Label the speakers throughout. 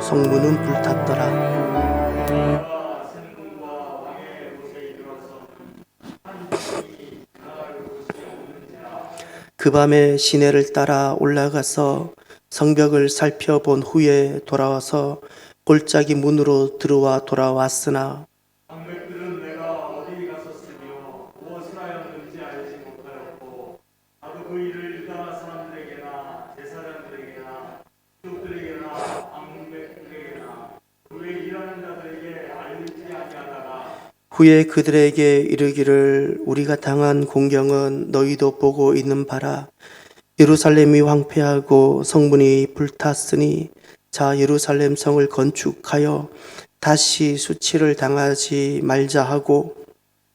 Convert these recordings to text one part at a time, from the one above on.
Speaker 1: 성문은 불탔더라. 그 밤에 시내를 따라 올라가서 성벽을 살펴본 후에 돌아와서 골짜기 문으로 돌아왔으나
Speaker 2: 방백들은 내가 어디 갔었으며 무엇을 하였는지 알지 못하였고 나도 그 일을 유다 사람들에게나 제사장들에게나 족들에게나 방백들에게나 그의 일하는 자들에게 알리지 아니하다가
Speaker 1: 후에 그들에게 이르기를 우리가 당한 공경은 너희도 보고 있는 바라. 예루살렘이 황폐하고 성문이 불탔으니 자 예루살렘 성을 건축하여 다시 수치를 당하지 말자 하고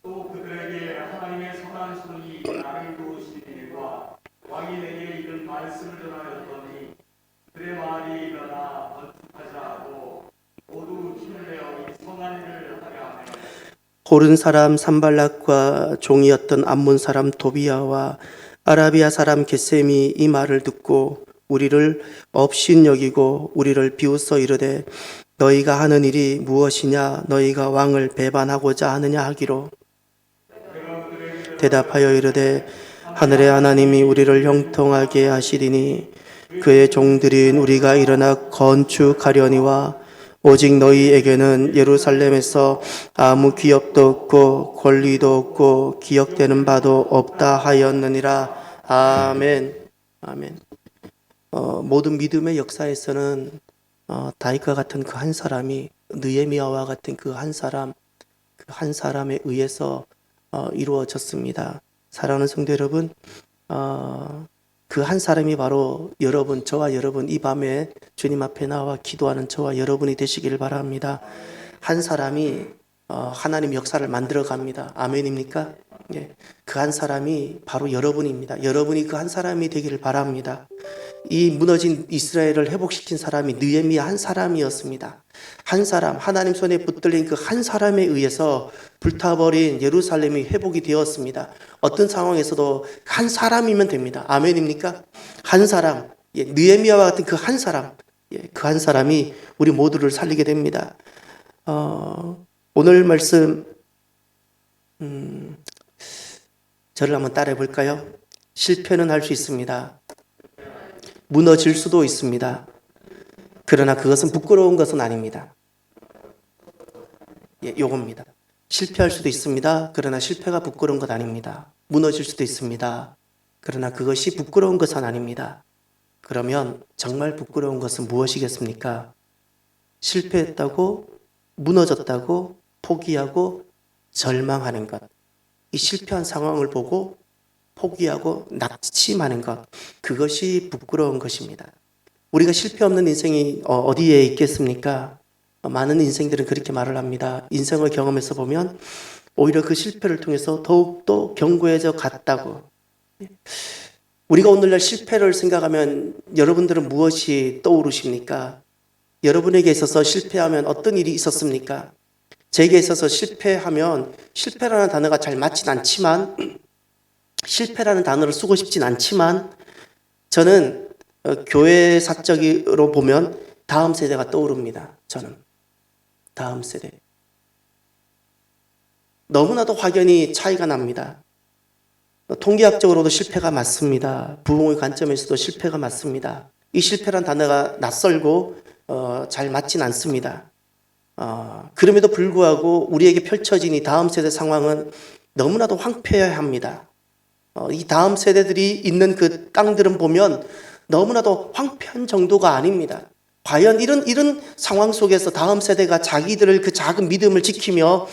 Speaker 2: 또 그들에게 하나님의 선한 손이 나를 도우신 일과 왕이 내게 이런 말씀을 전하였더니 그들의 말이 일어나 건축하자 하고 모두 힘을 내어 이 선한 일을 하려 하며
Speaker 1: 고른 사람 산발락과 종이었던 암몬 사람 도비야와 아라비아 사람 게셈이 이 말을 듣고 우리를 업신여기고 우리를 비웃어 이르되 너희가 하는 일이 무엇이냐 너희가 왕을 배반하고자 하느냐 하기로 대답하여 이르되 하늘의 하나님이 우리를 형통하게 하시리니 그의 종들인 우리가 일어나 건축하려니와 오직 너희에게는 예루살렘에서 아무 기업도 없고 권리도 없고 기억되는 바도 없다 하였느니라. 아멘. 아멘. 모든 믿음의 역사에서는 다윗과 같은 그 한 사람이 느헤미야와 같은 그 한 사람에 의해서 이루어졌습니다. 사랑하는 성도 여러분, 그 한 사람이 바로 여러분, 저와 여러분 이 밤에 주님 앞에 나와 기도하는 저와 여러분이 되시기를 바랍니다. 한 사람이 하나님 역사를 만들어 갑니다. 아멘입니까? 예. 그 한 사람이 바로 여러분입니다. 여러분이 그 한 사람이 되기를 바랍니다. 이 무너진 이스라엘을 회복시킨 사람이 느헤미야 한 사람이었습니다. 한 사람, 하나님 손에 붙들린 그 한 사람에 의해서 불타버린 예루살렘이 회복이 되었습니다. 어떤 상황에서도 한 사람이면 됩니다. 아멘입니까? 한 사람, 느헤미야와 같은 그 한 사람, 그 한 사람이 우리 모두를 살리게 됩니다. 오늘 말씀 저를 한번 따라해 볼까요? 실패는 할 수 있습니다. 무너질 수도 있습니다. 그러나 그것은 부끄러운 것은 아닙니다. 요겁니다. 실패할 수도 있습니다. 그러나 실패가 부끄러운 것 아닙니다. 무너질 수도 있습니다. 그러나 그것이 부끄러운 것은 아닙니다. 그러면 정말 부끄러운 것은 무엇이겠습니까? 실패했다고, 무너졌다고, 포기하고, 절망하는 것. 이 실패한 상황을 보고 포기하고 낙심하는 것. 그것이 부끄러운 것입니다. 우리가 실패 없는 인생이 어디에 있겠습니까? 많은 인생들은 그렇게 말을 합니다. 인생을 경험해서 보면 오히려 그 실패를 통해서 더욱더 견고해져 갔다고. 우리가 오늘날 실패를 생각하면 여러분들은 무엇이 떠오르십니까? 여러분에게 있어서 실패하면 어떤 일이 있었습니까? 제게 있어서 실패하면 실패라는 단어가 잘 맞진 않지만 실패라는 단어를 쓰고 싶진 않지만 저는 교회 사적으로 보면 다음 세대가 떠오릅니다. 저는 다음 세대. 너무나도 확연히 차이가 납니다. 통계학적으로도 실패가 맞습니다. 부흥의 관점에서도 실패가 맞습니다. 이 실패라는 단어가 낯설고 잘 맞진 않습니다. 그럼에도 불구하고 우리에게 펼쳐진 이 다음 세대 상황은 너무나도 황폐합니다. 이 다음 세대들이 있는 그 땅들은 보면 너무나도 황폐한 정도가 아닙니다. 과연 이런 상황 속에서 다음 세대가 자기들을 그 작은 믿음을 지키며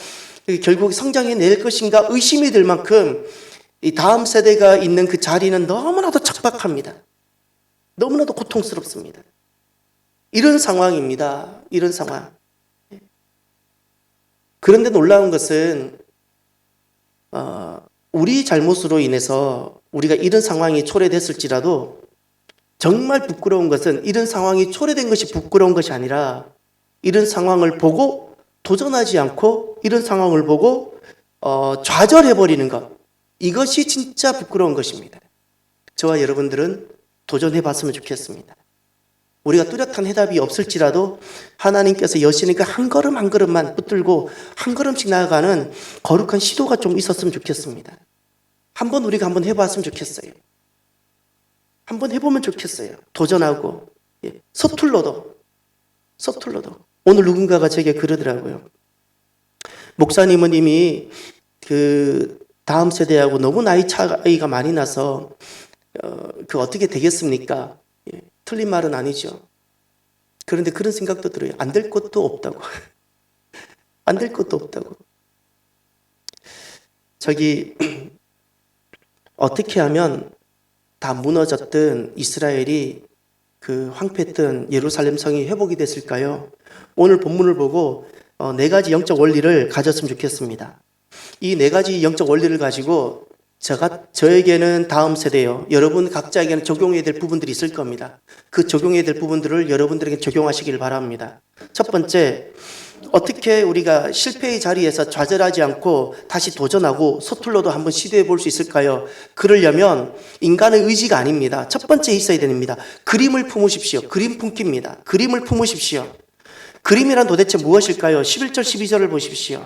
Speaker 1: 결국 성장해낼 것인가 의심이 들 만큼 이 다음 세대가 있는 그 자리는 너무나도 척박합니다. 너무나도 고통스럽습니다. 이런 상황입니다. 이런 상황. 그런데 놀라운 것은 우리 잘못으로 인해서 우리가 이런 상황이 초래됐을지라도 정말 부끄러운 것은 이런 상황이 초래된 것이 부끄러운 것이 아니라 이런 상황을 보고 도전하지 않고 이런 상황을 보고 좌절해버리는 것, 이것이 진짜 부끄러운 것입니다. 저와 여러분들은 도전해봤으면 좋겠습니다. 우리가 뚜렷한 해답이 없을지라도 하나님께서 여시는 그 한 걸음 한 걸음만 붙들고 한 걸음씩 나아가는 거룩한 시도가 좀 있었으면 좋겠습니다. 우리가 한번 해봤으면 좋겠어요. 한번 해보면 좋겠어요. 도전하고, 서툴러도. 오늘 누군가가 제게 그러더라고요. 목사님은 이미 그 다음 세대하고 너무 나이 차이가 많이 나서 그 어떻게 되겠습니까? 틀린 말은 아니죠. 그런데 그런 생각도 들어요. 안 될 것도 없다고. 안 될 것도 없다고. 어떻게 하면 다 무너졌던 이스라엘이 그 황폐했던 예루살렘 성이 회복이 됐을까요? 오늘 본문을 보고 네 가지 영적 원리를 가졌으면 좋겠습니다. 이 네 가지 영적 원리를 가지고 저에게는 다음 세대요. 여러분 각자에게는 적용해야 될 부분들이 있을 겁니다. 그 적용해야 될 부분들을 여러분들에게 적용하시길 바랍니다. 첫 번째, 어떻게 우리가 실패의 자리에서 좌절하지 않고 다시 도전하고 서툴러도 한번 시도해 볼 수 있을까요? 그러려면 인간의 의지가 아닙니다. 첫 번째 있어야 됩니다. 그림을 품으십시오. 그림 품기입니다. 그림을 품으십시오. 그림이란 도대체 무엇일까요? 11절 12절을 보십시오.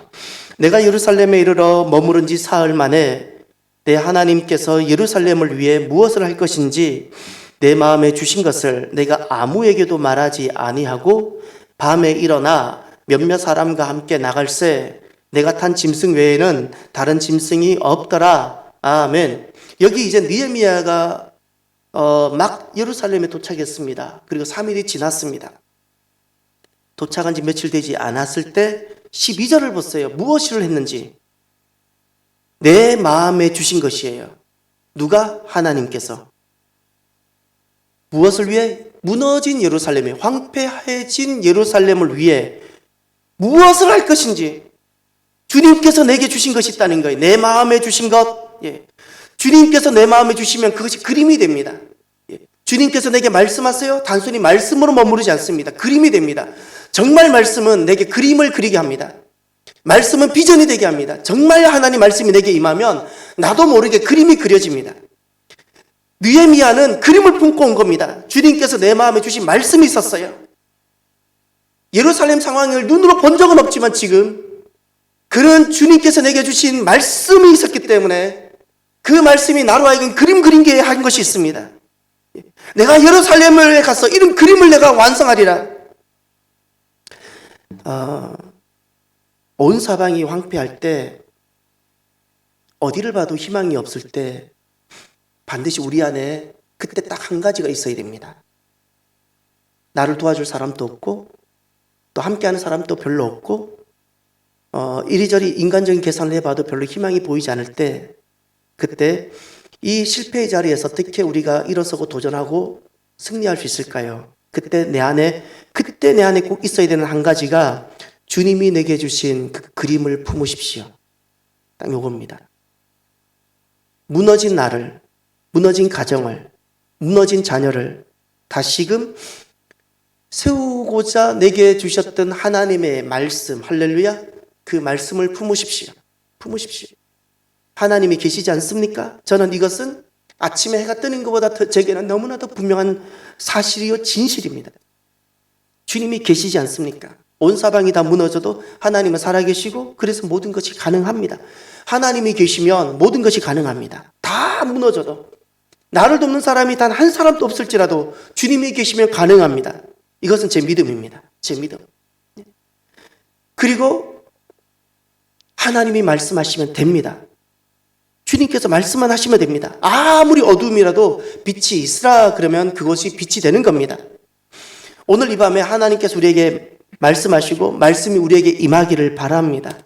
Speaker 1: 내가 예루살렘에 이르러 머무른 지 사흘 만에 내 하나님께서 예루살렘을 위해 무엇을 할 것인지 내 마음에 주신 것을 내가 아무에게도 말하지 아니하고 밤에 일어나 몇몇 사람과 함께 나갈새 내가 탄 짐승 외에는 다른 짐승이 없더라. 아멘. 여기 이제 느헤미야가 막 예루살렘에 도착했습니다. 그리고 3일이 지났습니다. 도착한 지 며칠 되지 않았을 때 12절을 보세요. 무엇을 했는지. 내 마음에 주신 것이에요. 누가? 하나님께서. 무엇을 위해? 무너진 예루살렘에, 황폐해진 예루살렘을 위해 무엇을 할 것인지 주님께서 내게 주신 것이 있다는 거예요. 내 마음에 주신 것. 주님께서 내 마음에 주시면 그것이 그림이 됩니다. 주님께서 내게 말씀하세요. 단순히 말씀으로 머무르지 않습니다. 그림이 됩니다. 정말 말씀은 내게 그림을 그리게 합니다. 말씀은 비전이 되게 합니다. 정말 하나님 말씀이 내게 임하면 나도 모르게 그림이 그려집니다. 느헤미야는 그림을 품고 온 겁니다. 주님께서 내 마음에 주신 말씀이 있었어요. 예루살렘 상황을 눈으로 본 적은 없지만 지금 그런 주님께서 내게 주신 말씀이 있었기 때문에 그 말씀이 나로 하여금 그림 그리게 한 것이 있습니다. 내가 예루살렘을 가서 이런 그림을 내가 완성하리라. 온 사방이 황폐할 때, 어디를 봐도 희망이 없을 때 반드시 우리 안에 그때 딱 한 가지가 있어야 됩니다. 나를 도와줄 사람도 없고 또 함께하는 사람도 별로 없고 이리저리 인간적인 계산을 해봐도 별로 희망이 보이지 않을 때, 그때 이 실패의 자리에서 어떻게 우리가 일어서고 도전하고 승리할 수 있을까요? 그때 내 안에 꼭 있어야 되는 한 가지가 주님이 내게 주신 그 그림을 품으십시오. 딱 요겁니다. 무너진 나를, 무너진 가정을, 무너진 자녀를 다시금 세우고자 내게 주셨던 하나님의 말씀, 할렐루야, 그 말씀을 품으십시오. 하나님이 계시지 않습니까? 저는 이것은 아침에 해가 뜨는 것보다 제게는 너무나도 분명한 사실이요 진실입니다. 주님이 계시지 않습니까? 온 사방이 다 무너져도 하나님은 살아계시고 그래서 모든 것이 가능합니다. 하나님이 계시면 모든 것이 가능합니다. 다 무너져도 나를 돕는 사람이 단 한 사람도 없을지라도 주님이 계시면 가능합니다. 이것은 제 믿음입니다. 제 믿음. 그리고 하나님이 말씀하시면 됩니다. 주님께서 말씀만 하시면 됩니다. 아무리 어두움이라도 빛이 있으라 그러면 그것이 빛이 되는 겁니다. 오늘 이 밤에 하나님께서 우리에게 말씀하시고 말씀이 우리에게 임하기를 바랍니다.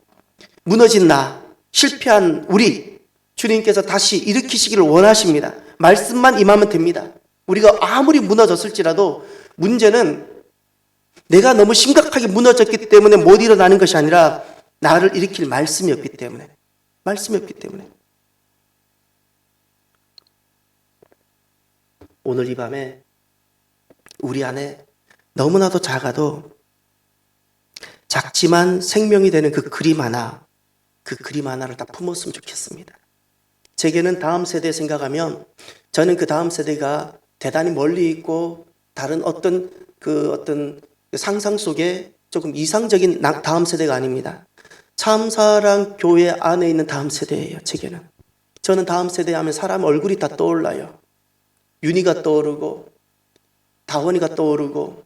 Speaker 1: 무너진 나, 실패한 우리, 주님께서 다시 일으키시기를 원하십니다. 말씀만 임하면 됩니다. 우리가 아무리 무너졌을지라도 문제는 내가 너무 심각하게 무너졌기 때문에 못 일어나는 것이 아니라 나를 일으킬 말씀이 없기 때문에. 오늘 이 밤에 우리 안에 너무나도 작지만 생명이 되는 그 그림 하나를 다 품었으면 좋겠습니다. 제게는 다음 세대 생각하면 저는 그 다음 세대가 대단히 멀리 있고 다른 어떤 그 어떤 상상 속에 조금 이상적인 다음 세대가 아닙니다. 참사랑 교회 안에 있는 다음 세대예요, 제게는. 저는 다음 세대 하면 사람 얼굴이 다 떠올라요. 윤희가 떠오르고, 다원이가 떠오르고,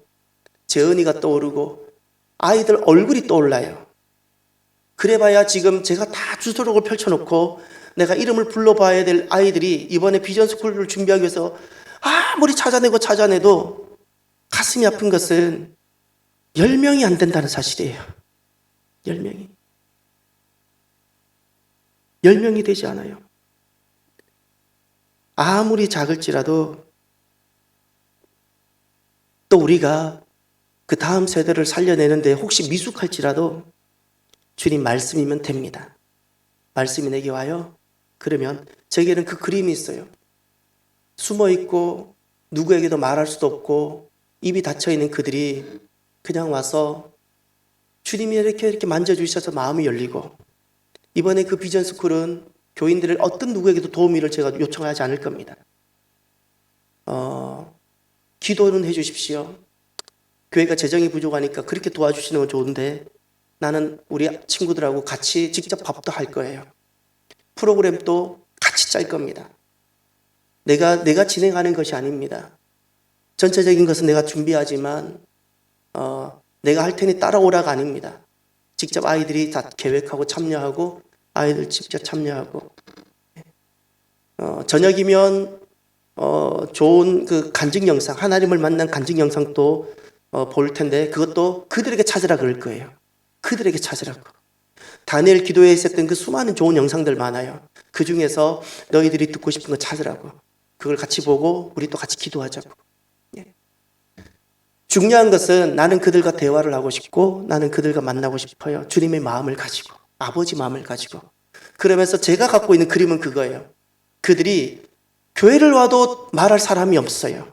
Speaker 1: 재은이가 떠오르고, 아이들 얼굴이 떠올라요. 그래봐야 지금 제가 다 주소록을 펼쳐놓고 내가 이름을 불러봐야 될 아이들이 이번에 비전스쿨을 준비하기 위해서 아무리 찾아내도 가슴이 아픈 것은 10명이 안 된다는 사실이에요. 10명이. 10명이 되지 않아요. 아무리 작을지라도 또 우리가 그 다음 세대를 살려내는데 혹시 미숙할지라도 주님 말씀이면 됩니다. 말씀이 내게 와요. 그러면 제게는 그 그림이 있어요. 숨어있고 누구에게도 말할 수도 없고 입이 닫혀있는 그들이 그냥 와서 주님이 이렇게 만져주셔서 마음이 열리고, 이번에 그 비전스쿨은 교인들을 어떤 누구에게도 도우미를 제가 요청하지 않을 겁니다. 기도는 해주십시오. 교회가 재정이 부족하니까 그렇게 도와주시는 건 좋은데 나는 우리 친구들하고 같이 직접 밥도 할 거예요. 프로그램도 같이 짤 겁니다. 내가 진행하는 것이 아닙니다. 전체적인 것은 내가 준비하지만 내가 할 테니 따라오라가 아닙니다. 직접 아이들이 다 계획하고 참여하고 아이들 직접 참여하고 저녁이면 좋은 그 간증 영상, 하나님을 만난 간증 영상도 볼 텐데 그것도 그들에게 찾으라 그럴 거예요. 그들에게 찾으라고. 다니엘 기도에 있었던 그 수많은 좋은 영상들 많아요. 그 중에서 너희들이 듣고 싶은 거 찾으라고. 그걸 같이 보고 우리 또 같이 기도하자고. 중요한 것은 나는 그들과 대화를 하고 싶고 나는 그들과 만나고 싶어요. 주님의 마음을 가지고, 아버지 마음을 가지고. 그러면서 제가 갖고 있는 그림은 그거예요. 그들이 교회를 와도 말할 사람이 없어요.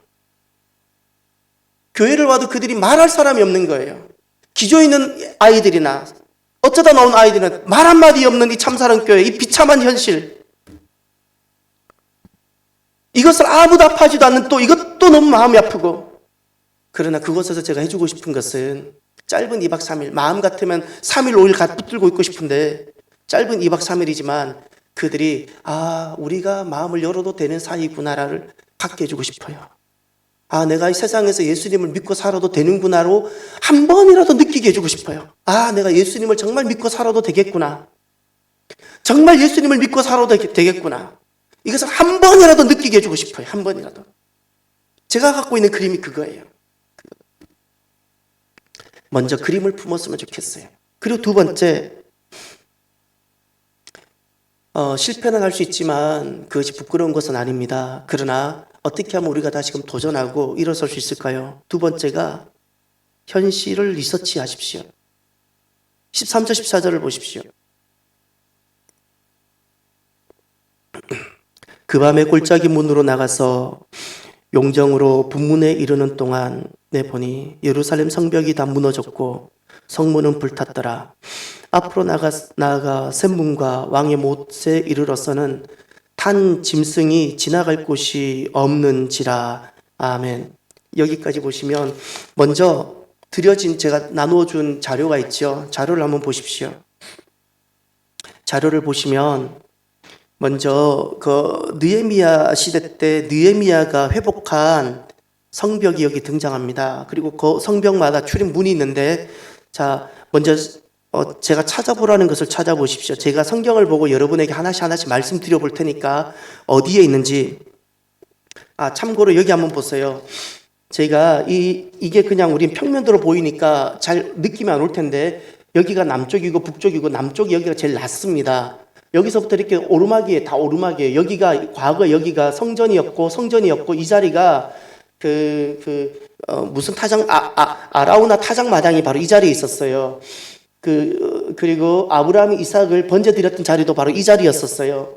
Speaker 1: 교회를 와도 그들이 말할 사람이 없는 거예요. 기존에 있는 아이들이나 어쩌다 나온 아이들은 말 한마디 없는 이 참사랑교회, 이 비참한 현실, 이것을 아무도 아파하지도 않는 또 이것도 너무 마음이 아프고, 그러나 그곳에서 제가 해주고 싶은 것은 짧은 2박 3일, 마음 같으면 3일 5일 붙들고 있고 싶은데 짧은 2박 3일이지만 그들이 우리가 마음을 열어도 되는 사이구나를 갖게 해주고 싶어요. 내가 이 세상에서 예수님을 믿고 살아도 되는구나로 한 번이라도 느끼게 해주고 싶어요. 내가 예수님을 정말 믿고 살아도 되겠구나. 정말 예수님을 믿고 살아도 되겠구나. 이것을 한 번이라도 느끼게 해주고 싶어요. 한 번이라도. 제가 갖고 있는 그림이 그거예요. 먼저 그림을 품었으면 좋겠어요. 그리고 두 번째, 실패는 할 수 있지만 그것이 부끄러운 것은 아닙니다. 그러나 어떻게 하면 우리가 다시금 도전하고 일어설 수 있을까요? 두 번째가 현실을 리서치하십시오. 13절 14절을 보십시오. 그 밤에 골짜기 문으로 나가서 용정으로 분문에 이르는 동안 내 보니 예루살렘 성벽이 다 무너졌고 성문은 불탔더라. 앞으로 나아가 샘문과 왕의 못에 이르러서는 탄 짐승이 지나갈 곳이 없는지라. 아멘. 여기까지 보시면 먼저 드려진 제가 나누어준 자료가 있죠. 자료를 한번 보십시오. 자료를 보시면 먼저 그 느헤미야 시대 때 느헤미야가 회복한 성벽이 여기 등장합니다. 그리고 그 성벽마다 출입문이 있는데, 자 먼저 제가 찾아보라는 것을 찾아보십시오. 제가 성경을 보고 여러분에게 하나씩 말씀드려 볼 테니까 어디에 있는지. 참고로 여기 한번 보세요. 제가 이게 그냥 우린 평면도로 보이니까 잘 느낌이 안 올 텐데 여기가 남쪽이고 북쪽이고 남쪽이 여기가 제일 낮습니다. 여기서부터 이렇게 오르막이에요. 다 오르막이에요. 여기가 과거 여기가 성전이었고 이 자리가 무슨 타작 아라우나 타작 마당이 바로 이 자리에 있었어요. 그리고 아브라함이 이삭을 번제드렸던 자리도 바로 이 자리였었어요.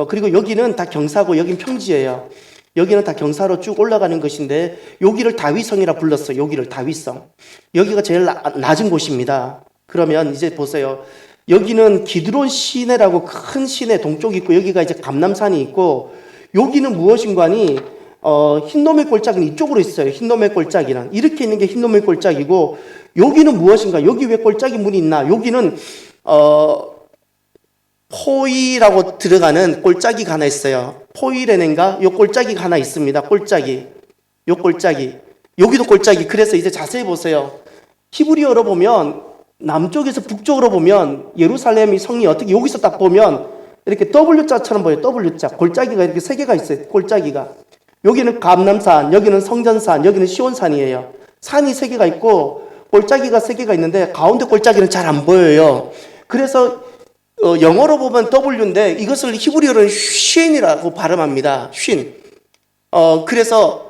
Speaker 1: 그리고 여기는 다 경사고 여긴 평지예요. 여기는 다 경사로 쭉 올라가는 것인데 여기를 다윗성이라 불렀어요. 여기를 다윗성. 여기가 제일 낮은 곳입니다. 그러면 이제 보세요. 여기는 기드론 시내라고 큰 시내 동쪽이 있고 여기가 이제 감람산이 있고 여기는 무엇인가니 흰놈의 골짜기는 이쪽으로 있어요. 흰놈의 골짜기는 이렇게 있는 게 흰놈의 골짜기고, 여기는 무엇인가? 여기 왜 골짜기 문이 있나? 여기는 포이라고 들어가는 골짜기가 하나 있어요. 포이레넨가? 요 골짜기가 하나 있습니다. 골짜기. 요 골짜기. 여기도 골짜기. 그래서 이제 자세히 보세요. 히브리어로 보면 남쪽에서 북쪽으로 보면 예루살렘이 성이 어떻게, 여기서 딱 보면 이렇게 W자처럼 보여요. W자. 골짜기가 이렇게 세 개가 있어요. 골짜기가. 여기는 감람산, 여기는 성전산, 여기는 시온산이에요. 산이 세 개가 있고 골짜기가 세 개가 있는데 가운데 골짜기는 잘 안 보여요. 그래서 영어로 보면 W인데 이것을 히브리어로는 쉰이라고 발음합니다. 쉰. 그래서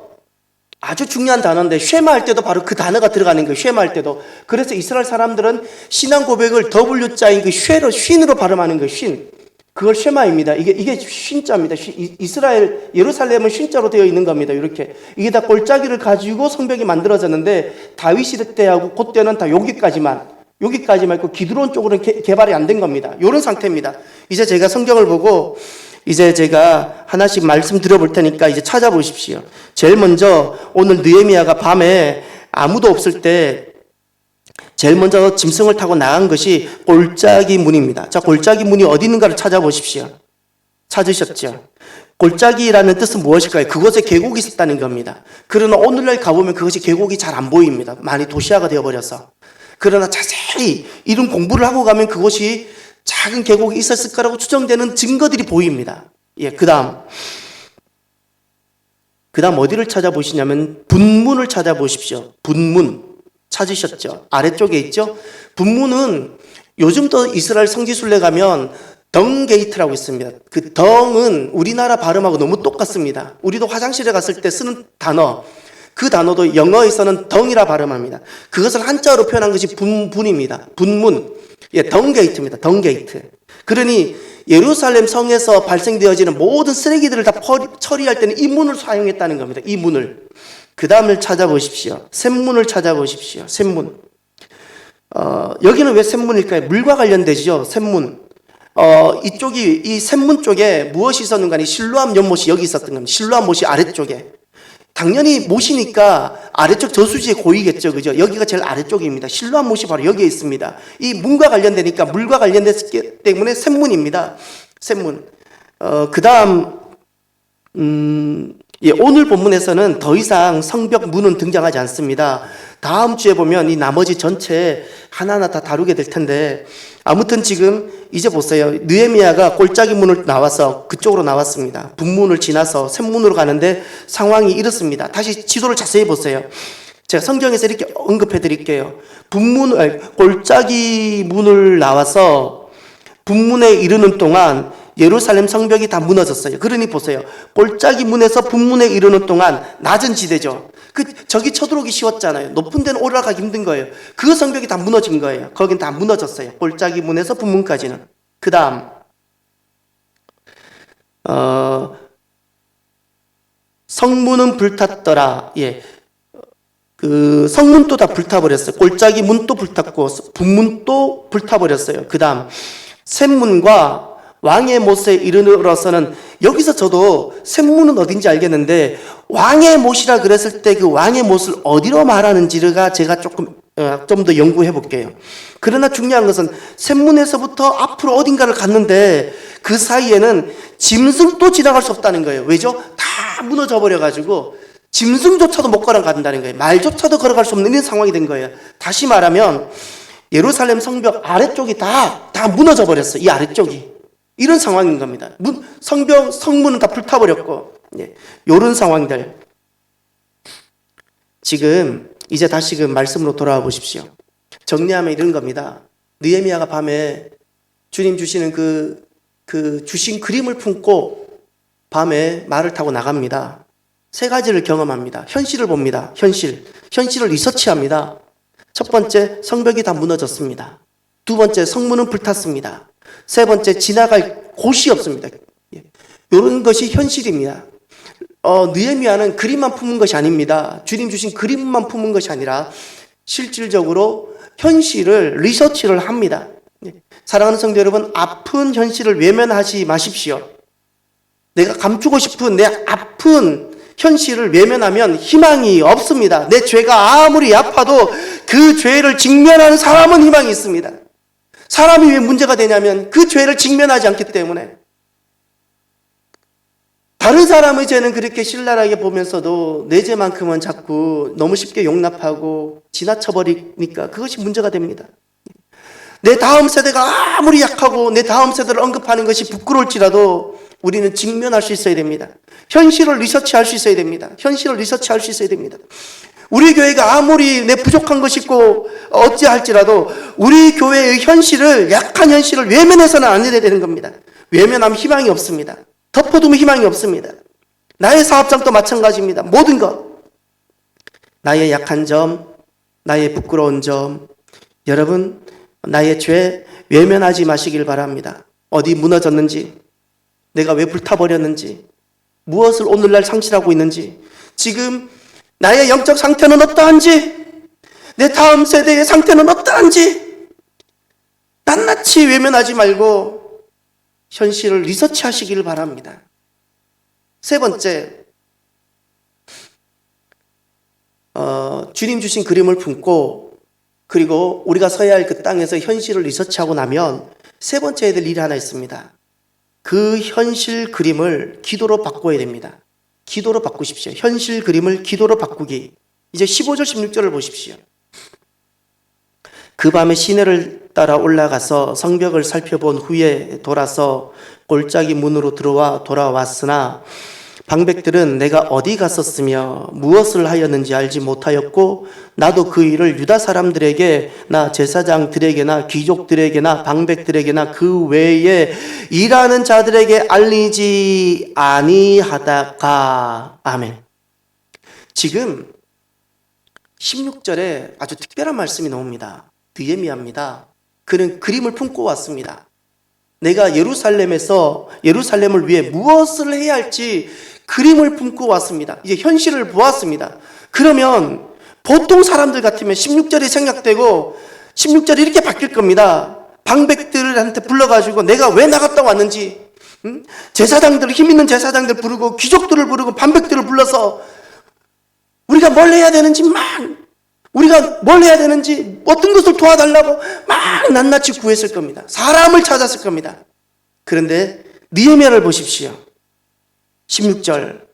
Speaker 1: 아주 중요한 단어인데, 쉐마 할 때도 바로 그 단어가 들어가는 거예요. 쉐마 할 때도. 그래서 이스라엘 사람들은 신앙 고백을 W자인 그 쉰으로 발음하는 거예요. 쉰. 그걸 쉐마입니다. 이게 쉰자입니다. 이스라엘, 예루살렘은 쉰자로 되어 있는 겁니다. 이렇게. 이게 다 골짜기를 가지고 성벽이 만들어졌는데, 다윗 시대 때하고 그때는 다 여기까지만 있고, 기드론 쪽으로는 개발이 안 된 겁니다. 이런 상태입니다. 이제 제가 성경을 보고, 이제 제가 하나씩 말씀드려 볼 테니까 이제 찾아보십시오. 제일 먼저 오늘 느헤미야가 밤에 아무도 없을 때 제일 먼저 짐승을 타고 나간 것이 골짜기 문입니다. 자, 골짜기 문이 어디 있는가를 찾아보십시오. 찾으셨죠? 골짜기라는 뜻은 무엇일까요? 그곳에 계곡이 있었다는 겁니다. 그러나 오늘날 가보면 그것이 계곡이 잘 안 보입니다. 많이 도시화가 되어버려서. 그러나 자세히 이런 공부를 하고 가면 그곳이 작은 계곡이 있었을 거라고 추정되는 증거들이 보입니다. 예, 그 다음 어디를 찾아보시냐면 분문을 찾아보십시오. 분문 찾으셨죠? 아래쪽에 있죠? 분문은 요즘도 이스라엘 성지순례 가면 덩 게이트라고 있습니다. 그 덩은 우리나라 발음하고 너무 똑같습니다. 우리도 화장실에 갔을 때 쓰는 단어, 그 단어도 영어에서는 덩이라 발음합니다. 그것을 한자어로 표현한 것이 분입니다. 분문. 예, 덩 게이트입니다. 덩 게이트. 그러니 예루살렘 성에서 발생되어지는 모든 쓰레기들을 다 처리할 때는 이 문을 사용했다는 겁니다. 이 문을. 그 다음을 찾아보십시오. 샘문을 찾아보십시오. 샘문. 여기는 왜 샘문일까요? 물과 관련되죠. 샘문. 이쪽이, 이 샘문 쪽에 무엇이 있었는가 하니 실로암 연못이 여기 있었던 겁니다. 실로암 못이 아래쪽에. 당연히 못이니까 아래쪽 저수지에 고이겠죠. 그죠? 여기가 제일 아래쪽입니다. 실로암 못이 바로 여기에 있습니다. 이 문과 관련되니까 물과 관련됐기 때문에 샘문입니다. 샘문. 그 다음, 예, 오늘 본문에서는 더 이상 성벽 문은 등장하지 않습니다. 다음 주에 보면 이 나머지 전체 하나하나 다 다루게 될 텐데, 아무튼 지금 이제 보세요. 느헤미야가 골짜기 문을 나와서 그쪽으로 나왔습니다. 북문을 지나서 샘문으로 가는데 상황이 이렇습니다. 다시 지도를 자세히 보세요. 제가 성경에서 이렇게 언급해 드릴게요. 골짜기 문을 나와서 북문에 이르는 동안 예루살렘 성벽이 다 무너졌어요. 그러니 보세요. 골짜기 문에서 북문에 이르는 동안 낮은 지대죠. 저기 쳐들어오기 쉬웠잖아요. 높은 데는 올라가기 힘든 거예요. 그 성벽이 다 무너진 거예요. 거긴 다 무너졌어요. 골짜기 문에서 북문까지는. 그 다음, 성문은 불탔더라. 예. 그 성문도 다 불타버렸어요. 골짜기 문도 불탔고 북문도 불타버렸어요. 그 다음, 샘문과 왕의 못에 이르러서는, 여기서 저도 샘문은 어딘지 알겠는데 왕의 못이라 그랬을 때 그 왕의 못을 어디로 말하는지가 제가 좀 더 연구해 볼게요. 그러나 중요한 것은 샘문에서부터 앞으로 어딘가를 갔는데 그 사이에는 짐승도 지나갈 수 없다는 거예요. 왜죠? 다 무너져 버려가지고 짐승조차도 못 걸어간다는 거예요. 말조차도 걸어갈 수 없는 이런 상황이 된 거예요. 다시 말하면 예루살렘 성벽 아래쪽이 다 무너져 버렸어요. 이 아래쪽이. 이런 상황인 겁니다. 성문은 다 불타버렸고, 예, 이런 상황들. 지금 이제 다시금 말씀으로 돌아와 보십시오. 정리하면 이런 겁니다. 느헤미야가 밤에 주님 주시는 주신 그림을 품고 밤에 말을 타고 나갑니다. 세 가지를 경험합니다. 현실을 봅니다. 현실을 리서치합니다. 첫 번째, 성벽이 다 무너졌습니다. 두 번째, 성문은 불탔습니다. 세 번째, 지나갈 곳이 없습니다. 이런 것이 현실입니다. 느헤미야는 그림만 품은 것이 아닙니다. 주님 주신 그림만 품은 것이 아니라 실질적으로 현실을 리서치를 합니다. 사랑하는 성도 여러분, 아픈 현실을 외면하지 마십시오. 내가 감추고 싶은 내 아픈 현실을 외면하면 희망이 없습니다. 내 죄가 아무리 아파도 그 죄를 직면하는 사람은 희망이 있습니다. 사람이 왜 문제가 되냐면 그 죄를 직면하지 않기 때문에. 다른 사람의 죄는 그렇게 신랄하게 보면서도 내 죄만큼은 자꾸 너무 쉽게 용납하고 지나쳐버리니까 그것이 문제가 됩니다. 내 다음 세대가 아무리 약하고 내 다음 세대를 언급하는 것이 부끄러울지라도 우리는 직면할 수 있어야 됩니다. 현실을 리서치할 수 있어야 됩니다. 현실을 리서치할 수 있어야 됩니다. 우리 교회가 아무리 내 부족한 것이 있고 어찌할지라도 우리 교회의 현실을, 약한 현실을 외면해서는 안 해야 되는 겁니다. 외면하면 희망이 없습니다. 덮어두면 희망이 없습니다. 나의 사업장도 마찬가지입니다. 모든 것, 나의 약한 점, 나의 부끄러운 점, 여러분 나의 죄 외면하지 마시길 바랍니다. 어디 무너졌는지, 내가 왜 불타버렸는지, 무엇을 오늘날 상실하고 있는지, 지금 나의 영적 상태는 어떠한지, 내 다음 세대의 상태는 어떠한지 낱낱이 외면하지 말고 현실을 리서치하시길 바랍니다. 세 번째, 주님 주신 그림을 품고 그리고 우리가 서야 할 그 땅에서 현실을 리서치하고 나면 세 번째 해야 될 일이 하나 있습니다. 그 현실 그림을 기도로 바꿔야 됩니다. 기도로 바꾸십시오. 현실 그림을 기도로 바꾸기. 이제 15절 16절을 보십시오. 그 밤에 시내를 따라 올라가서 성벽을 살펴본 후에 돌아서 골짜기 문으로 들어와 돌아왔으나 방백들은 내가 어디 갔었으며 무엇을 하였는지 알지 못하였고 나도 그 일을 유다 사람들에게나 제사장들에게나 귀족들에게나 방백들에게나 그 외에 일하는 자들에게 알리지 아니하다가. 아멘. 지금 16절에 아주 특별한 말씀이 나옵니다. 느헤미야입니다. 그는 그림을 품고 왔습니다. 내가 예루살렘을 위해 무엇을 해야 할지 그림을 품고 왔습니다. 이제 현실을 보았습니다. 그러면 보통 사람들 같으면 16절이 생략되고 16절이 이렇게 바뀔 겁니다. 방백들한테 불러가지고 내가 왜 나갔다 왔는지, 제사장들, 힘 있는 제사장들 부르고 귀족들을 부르고 방백들을 불러서 우리가 뭘 해야 되는지 우리가 뭘 해야 되는지 어떤 것을 도와달라고 막 낱낱이 구했을 겁니다. 사람을 찾았을 겁니다. 그런데 느헤미야를 보십시오. 16절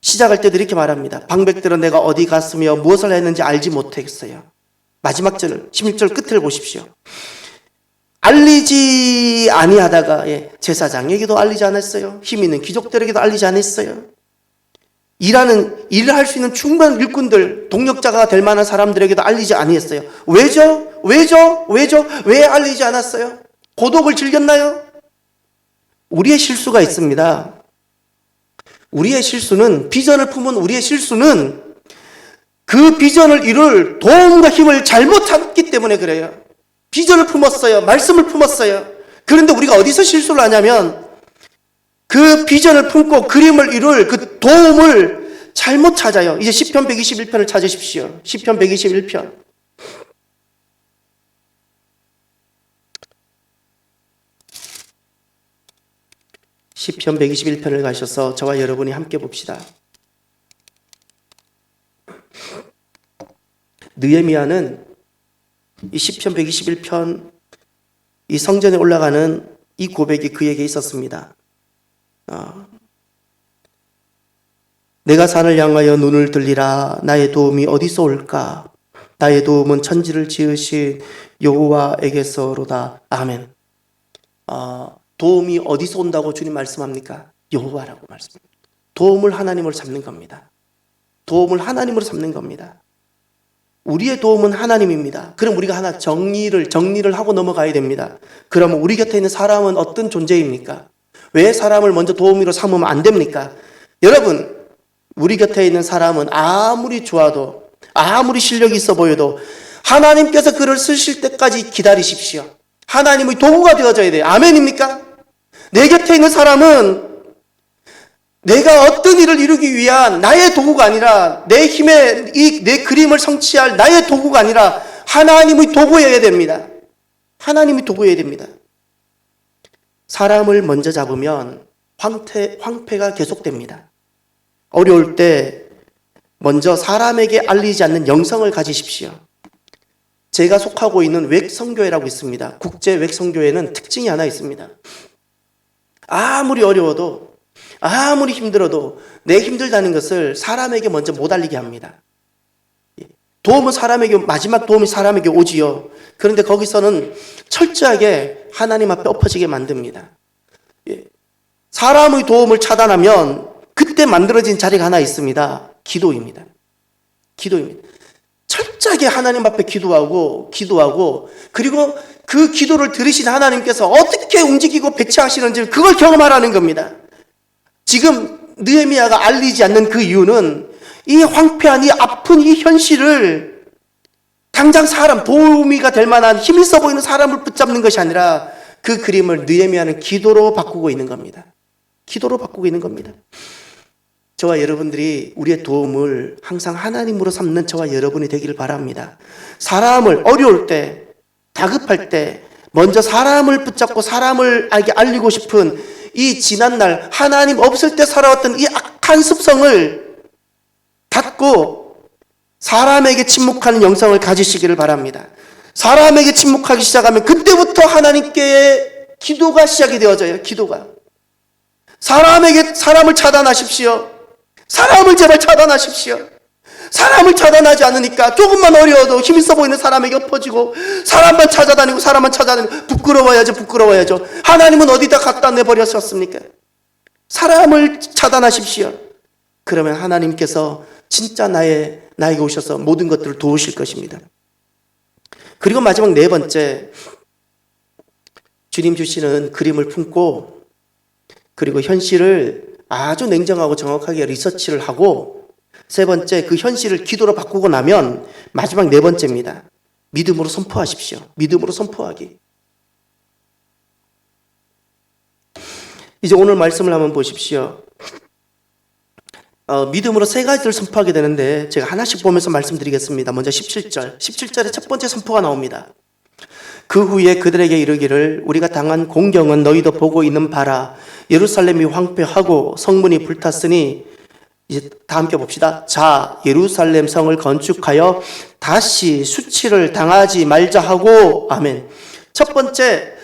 Speaker 1: 시작할 때도 이렇게 말합니다. 방백들은 내가 어디 갔으며 무엇을 했는지 알지 못했어요. 마지막 절 16절 끝을 보십시오. 알리지 아니하다가, 제사장에게도 알리지 않았어요. 힘 있는 귀족들에게도 알리지 않았어요. 일을 할 수 있는 충분한 일꾼들, 동력자가 될 만한 사람들에게도 알리지 아니했어요. 왜죠? 왜 알리지 않았어요? 고독을 즐겼나요? 우리의 실수가 있습니다. 우리의 실수는, 비전을 품은 우리의 실수는 그 비전을 이룰 도움과 힘을 잘못 찾기 때문에 그래요. 비전을 품었어요. 말씀을 품었어요. 그런데 우리가 어디서 실수를 하냐면 그 비전을 품고 그림을 이룰 그 도움을 잘못 찾아요. 이제 시편 121편을 찾으십시오. 시편 121편. 시편 121편을 가셔서 저와 여러분이 함께 봅시다. 느헤미야는 이 시편 121편, 이 성전에 올라가는 이 고백이 그에게 있었습니다. 내가 산을 향하여 눈을 들리라. 나의 도움이 어디서 올까? 나의 도움은 천지를 지으신 여호와에게서로다. 아멘. 도움이 어디서 온다고 주님 말씀합니까? 여호와라고 말씀합니다. 도움을 하나님으로 잡는 겁니다. 도움을 하나님으로 잡는 겁니다. 우리의 도움은 하나님입니다. 그럼 우리가 하나 정리를 하고 넘어가야 됩니다. 그러면 우리 곁에 있는 사람은 어떤 존재입니까? 왜 사람을 먼저 도우미로 삼으면 안 됩니까? 여러분, 우리 곁에 있는 사람은 아무리 좋아도, 아무리 실력이 있어 보여도 하나님께서 그를 쓰실 때까지 기다리십시오. 하나님의 도구가 되어져야 돼요. 아멘입니까? 내 곁에 있는 사람은 내가 어떤 일을 이루기 위한 나의 도구가 아니라, 내 힘에 내 그림을 성취할 나의 도구가 아니라 하나님의 도구여야 됩니다. 하나님의 도구여야 됩니다. 사람을 먼저 잡으면 황폐가 계속됩니다. 어려울 때 먼저 사람에게 알리지 않는 영성을 가지십시오. 제가 속하고 있는 웩성교회라고 있습니다. 국제 웩성교회는 특징이 하나 있습니다. 아무리 어려워도, 아무리 힘들어도 내 힘들다는 것을 사람에게 먼저 못 알리게 합니다. 도움은 마지막 도움이 사람에게 오지요. 그런데 거기서는 철저하게 하나님 앞에 엎어지게 만듭니다. 사람의 차단하면 그때 만들어진 자리가 하나 있습니다. 기도입니다. 철저하게 하나님 앞에 기도하고 그리고 그 기도를 들으신 하나님께서 어떻게 움직이고 배치하시는지 그걸 경험하라는 겁니다. 지금 느헤미야가 알리지 않는 그 이유는 이 황폐한, 이 아픈 이 현실을 당장 도우미가 될 만한 힘이 있어 보이는 사람을 붙잡는 것이 아니라 그 그림을 느헤미야는 기도로 바꾸고 있는 겁니다. 저와 여러분들이 우리의 도움을 항상 하나님으로 삼는 저와 여러분이 되기를 바랍니다. 사람을 어려울 때, 다급할 때 먼저 사람을 붙잡고 사람을에게 알리고 싶은 이 지난날 하나님 없을 때 살아왔던 이 악한 습성을 닫고 사람에게 침묵하는 영성을 가지시기를 바랍니다. 사람에게 침묵하기 시작하면 그때부터 하나님께 기도가 시작이 되어져요. 기도가. 사람을 차단하십시오. 사람을 제발 차단하십시오. 사람을 차단하지 않으니까 조금만 어려워도 힘 있어 보이는 사람에게 엎어지고 사람만 찾아다니고 부끄러워야죠. 하나님은 어디다 갖다 내버렸었습니까? 사람을 차단하십시오. 그러면 하나님께서 진짜 나에게 오셔서 모든 것들을 도우실 것입니다. 그리고 마지막 네 번째, 주님 주시는 그림을 품고 그리고 현실을 아주 냉정하고 정확하게 리서치를 하고 세 번째, 그 현실을 기도로 바꾸고 나면 마지막 네 번째입니다. 믿음으로 선포하십시오. 믿음으로 선포하기. 이제 오늘 말씀을 한번 보십시오. 믿음으로 세 가지를 선포하게 되는데 제가 하나씩 보면서 말씀드리겠습니다. 먼저 17절에 첫 번째 선포가 나옵니다. 그 후에 그들에게 이르기를 우리가 당한 공경은 너희도 보고 있는 바라. 예루살렘이 황폐하고 성문이 불탔으니 이제 다 함께 봅시다. 자, 예루살렘 성을 건축하여 다시 수치를 당하지 말자 하고. 아멘. 첫 번째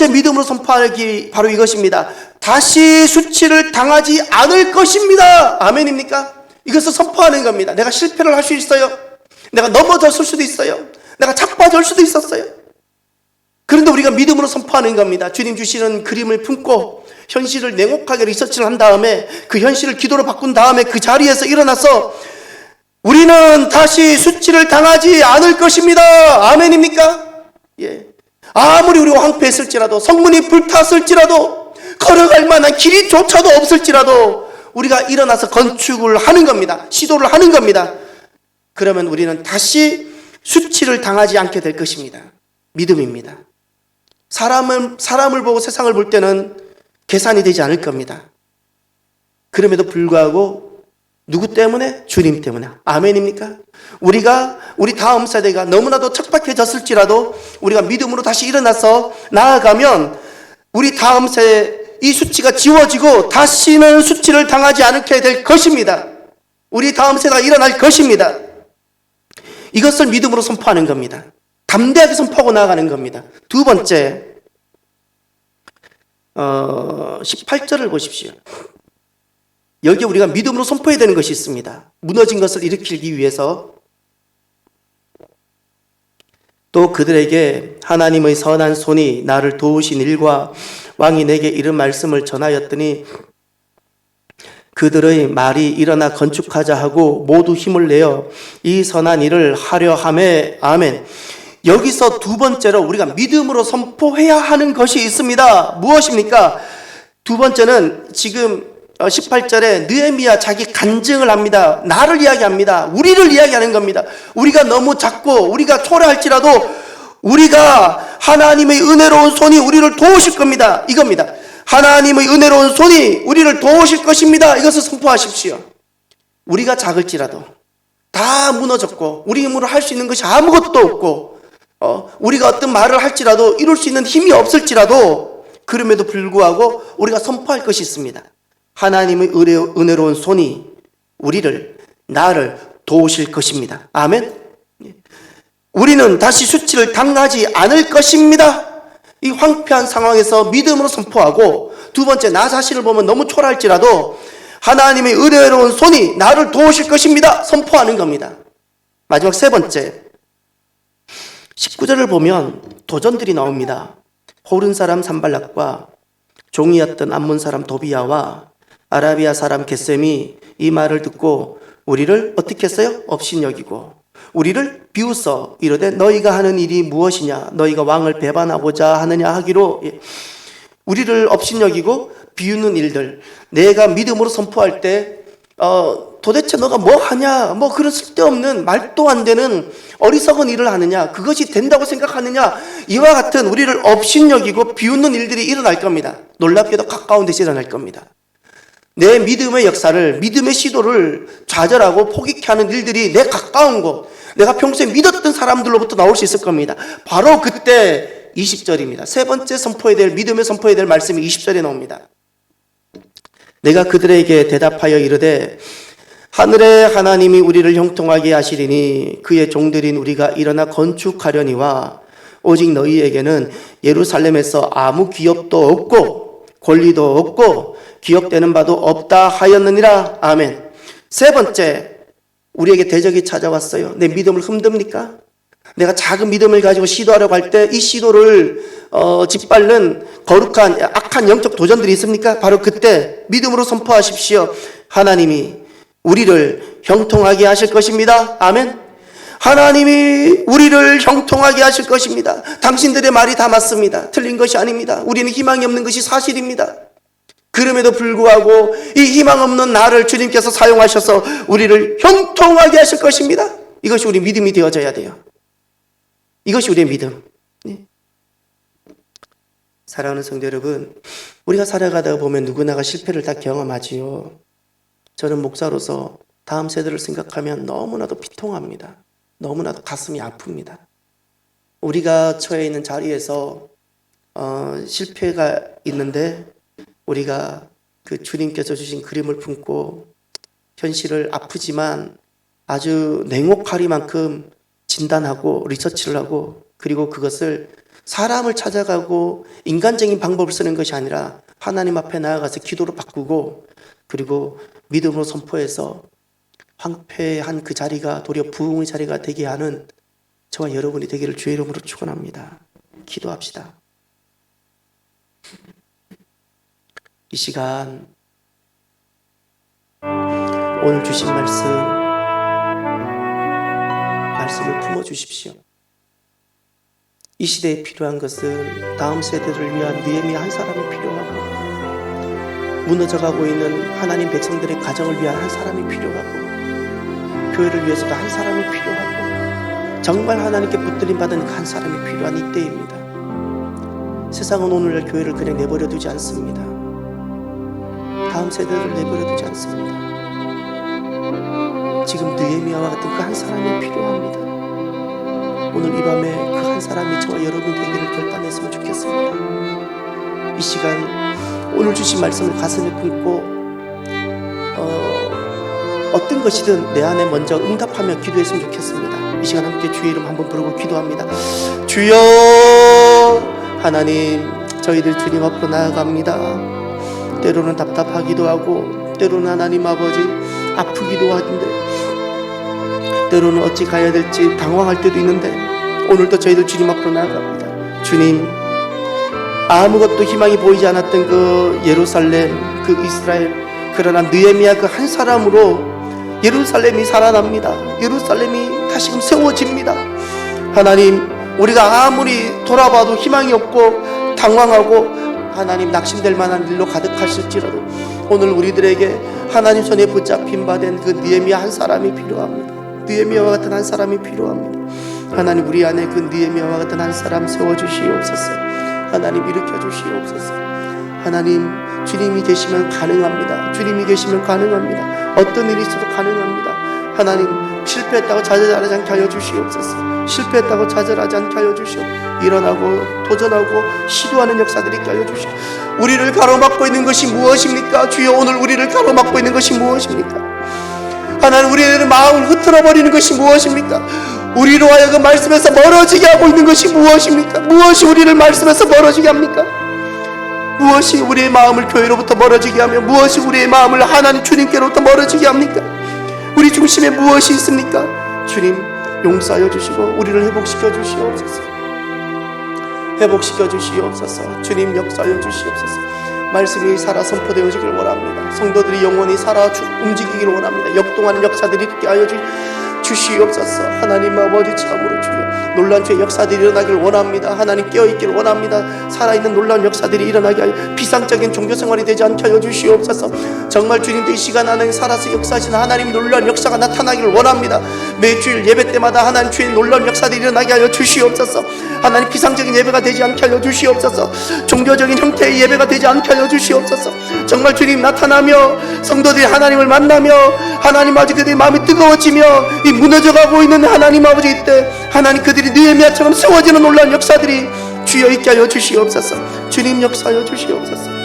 Speaker 1: 믿음으로 선포하기 바로 이것입니다. 다시 수치를 당하지 않을 것입니다. 아멘입니까? 이것을 선포하는 겁니다. 내가 실패를 할 수 있어요. 내가 넘어졌을 수도 있어요. 내가 자빠질 수도 있었어요. 그런데 우리가 믿음으로 선포하는 겁니다. 주님 주시는 그림을 품고 현실을 냉혹하게 리서치를 한 다음에 그 현실을 기도로 바꾼 다음에 그 자리에서 일어나서 우리는 다시 수치를 당하지 않을 것입니다. 아멘입니까? 예. 아무리 우리가 황폐했을지라도 성문이 불탔을지라도 걸어갈 만한 길이조차도 없을지라도 우리가 일어나서 건축을 하는 겁니다. 시도를 하는 겁니다. 그러면 우리는 다시 수치를 당하지 않게 될 것입니다. 믿음입니다. 사람을 보고 세상을 볼 때는 계산이 되지 않을 겁니다. 그럼에도 불구하고 누구 때문에? 주님 때문에. 아멘입니까? 우리 다음 세대가 너무나도 척박해졌을지라도 우리가 믿음으로 다시 일어나서 나아가면 우리 다음 세대 이 수치가 지워지고 다시는 수치를 당하지 않게 될 것입니다. 우리 다음 세대가 일어날 것입니다. 이것을 믿음으로 선포하는 겁니다. 담대하게 선포하고 나아가는 겁니다. 두 번째, 18절을 보십시오. 여기 우리가 믿음으로 선포해야 되는 것이 있습니다. 무너진 것을 일으키기 위해서 또 그들에게 하나님의 선한 손이 나를 도우신 일과 왕이 내게 이른 말씀을 전하였더니 그들의 말이 일어나 건축하자 하고 모두 힘을 내어 이 선한 일을 하려 하매. 아멘. 여기서 두 번째로 우리가 믿음으로 선포해야 하는 것이 있습니다. 무엇입니까? 두 번째는 지금 18절에 느헤미야 자기 간증을 합니다. 나를 이야기합니다. 우리를 이야기하는 겁니다. 우리가 너무 작고 우리가 초라할지라도 우리가 하나님의 은혜로운 손이 우리를 도우실 겁니다. 이겁니다. 하나님의 은혜로운 손이 우리를 도우실 것입니다. 이것을 선포하십시오. 우리가 작을지라도 다 무너졌고 우리 힘으로 할 수 있는 것이 아무것도 없고 우리가 어떤 말을 할지라도 이룰 수 있는 힘이 없을지라도 그럼에도 불구하고 우리가 선포할 것이 있습니다. 하나님의 은혜로운 손이 우리를, 나를 도우실 것입니다. 아멘. 우리는 다시 수치를 당하지 않을 것입니다. 이 황폐한 상황에서 믿음으로 선포하고, 두 번째, 나 자신을 보면 너무 초라할지라도 하나님의 은혜로운 손이 나를 도우실 것입니다. 선포하는 겁니다. 마지막 세 번째, 19절을 보면 도전들이 나옵니다. 호른 사람 산발락과 종이었던 암몬 사람 도비야와 아라비아 사람 겟셈이 이 말을 듣고 우리를 어떻게 했어요? 업신여기고 우리를 비웃어 이르되 너희가 하는 일이 무엇이냐? 너희가 왕을 배반하고자 하느냐 하기로. 우리를 업신여기고 비웃는 일들, 내가 믿음으로 선포할 때 도대체 너가 뭐 하냐, 뭐 그런 쓸데없는 말도 안 되는 어리석은 일을 하느냐, 그것이 된다고 생각하느냐, 이와 같은 우리를 업신여기고 비웃는 일들이 일어날 겁니다. 놀랍게도 가까운 데서 일어날 겁니다. 내 믿음의 역사를, 믿음의 시도를 좌절하고 포기케 하는 일들이 내 가까운 곳, 내가 평소에 믿었던 사람들로부터 나올 수 있을 겁니다. 바로 그때 20절입니다. 세 번째 선포해야 될, 믿음의 선포해야 될 말씀이 20절에 나옵니다. 내가 그들에게 대답하여 이르되 하늘의 하나님이 우리를 형통하게 하시리니 그의 종들인 우리가 일어나 건축하려니와 오직 너희에게는 예루살렘에서 아무 기업도 없고 권리도 없고 기업되는 바도 없다 하였느니라. 아멘. 세 번째, 우리에게 대적이 찾아왔어요. 내 믿음을 흔듭니까? 내가 작은 믿음을 가지고 시도하려고 할 때 이 시도를 짓밟는 거룩한 악한 영적 도전들이 있습니까? 바로 그때 믿음으로 선포하십시오. 하나님이 우리를 형통하게 하실 것입니다. 아멘. 하나님이 우리를 형통하게 하실 것입니다. 당신들의 말이 다 맞습니다. 틀린 것이 아닙니다. 우리는 희망이 없는 것이 사실입니다. 그럼에도 불구하고 이 희망 없는 나를 주님께서 사용하셔서 우리를 형통하게 하실 것입니다. 이것이 우리 믿음이 되어져야 돼요. 이것이 우리의 믿음. 사랑하는 성도 여러분, 우리가 살아가다 보면 누구나가 실패를 다 경험하지요. 저는 목사로서 다음 세대를 생각하면 너무나도 비통합니다. 너무나도 가슴이 아픕니다. 우리가 처해 있는 자리에서 실패가 있는데 우리가 그 주님께서 주신 그림을 품고 현실을 아프지만 아주 냉혹하리만큼 진단하고 리서치를 하고, 그리고 그것을 사람을 찾아가고 인간적인 방법을 쓰는 것이 아니라 하나님 앞에 나아가서 기도로 바꾸고, 그리고 믿음으로 선포해서 황폐한 그 자리가 도리어 부흥의 자리가 되게 하는 저와 여러분이 되기를 주의 이름으로 축원합니다. 기도합시다. 이 시간 오늘 주신 말씀을 품어주십시오. 이 시대에 필요한 것은 다음 세대를 위한 느헤미야 한 사람이 필요하고, 무너져가고 있는 하나님 백성들의 가정을 위한 한 사람이 필요하고, 교회를 위해서도 한 사람이 필요하고, 정말 하나님께 붙들림 받은 한 사람이 필요한 이때입니다. 세상은 오늘날 교회를 그냥 내버려 두지 않습니다. 다음 세대를 내버려 두지 않습니다. 지금 느헤미야와 같은 그 한 사람이 필요합니다. 오늘 이 밤에 그 한 사람이 저와 여러분 되기를 결단했으면 좋겠습니다. 이 시간 오늘 주신 말씀을 가슴에 품고 어떤 것이든 내 안에 먼저 응답하며 기도했으면 좋겠습니다. 이 시간 함께 주의 이름 한번 부르고 기도합니다. 주여, 하나님, 저희들 주님 앞으로 나아갑니다. 때로는 답답하기도 하고, 때로는 하나님 아버지 아프기도 하는데, 때로는 어찌 가야 될지 당황할 때도 있는데, 오늘도 저희들 주님 앞으로 나아갑니다. 주님, 아무것도 희망이 보이지 않았던 그 예루살렘, 그 이스라엘, 그러나 느헤미야 그 한 사람으로 예루살렘이 살아납니다. 예루살렘이 다시금 세워집니다. 하나님, 우리가 아무리 돌아봐도 희망이 없고 당황하고 하나님 낙심될 만한 일로 가득하실지라도 오늘 우리들에게 하나님 손에 붙잡힌 바 된 그 느헤미야 한 사람이 필요합니다. 느헤미야와 같은 한 사람이 필요합니다. 하나님, 우리 안에 그 느헤미야와 같은 한 사람 세워주시옵소서. 하나님, 일으켜주시옵소서. 하나님, 주님이 계시면 가능합니다. 주님이 계시면 가능합니다. 어떤 일이 있어도 가능합니다. 하나님 실패했다고 좌절하지 않게 하여 주시옵소서. 실패했다고 좌절하지 않게 하여 주시옵소서. 일어나고 도전하고 시도하는 역사들이 있게 하여 주시옵소서. 우리를 가로막고 있는 것이 무엇입니까? 주여, 오늘 우리를 가로막고 있는 것이 무엇입니까? 하나님, 우리의 마음을 흐트러버리는 것이 무엇입니까? 우리로 하여금 말씀에서 멀어지게 하고 있는 것이 무엇입니까? 무엇이 우리를 말씀에서 멀어지게 합니까? 무엇이 우리의 마음을 교회로부터 멀어지게 하며 무엇이 우리의 마음을 하나님 주님께로부터 멀어지게 합니까? 우리 중심에 무엇이 있습니까? 주님, 용서하여 주시고 우리를 회복시켜 주시옵소서. 회복시켜 주시옵소서. 주님, 역사하여 주시옵소서. 말씀이 살아 선포되어지길 원합니다. 성도들이 영원히 살아 움직이기를 원합니다. 역동하는 역사들이 있게 하여 주시옵소서. 하나님 아버지, 참으로 주여 놀라운 주의 역사들이 일어나길 원합니다. 하나님, 깨어있기를 원합니다. 살아있는 놀라운 역사들이 일어나게 하여 비상적인 종교생활이 되지 않게 하여 주시옵소서. 정말 주님도 이 시간 안에 살아서 역사하시는 하나님 놀라운 역사가 나타나기를 원합니다. 매주일 예배 때마다 하나님 주의 놀라운 역사들이 일어나게 하여 주시옵소서. 하나님, 비상적인 예배가 되지 않게 하여 주시옵소서. 종교적인 형태의 예배가 되지 않게 하여 주시옵소서. 정말 주님 나타나며 성도들이 하나님을 만나며 하나님 아버지 그들의 마음이 뜨거워지며 이 무너져가고 있는 하나님 아버지 이때 하나님 그들이 느헤미야처럼 세워지는 놀라운 역사들이 주여 있게 하여 주시옵소서. 주님, 역사하여 주시옵소서.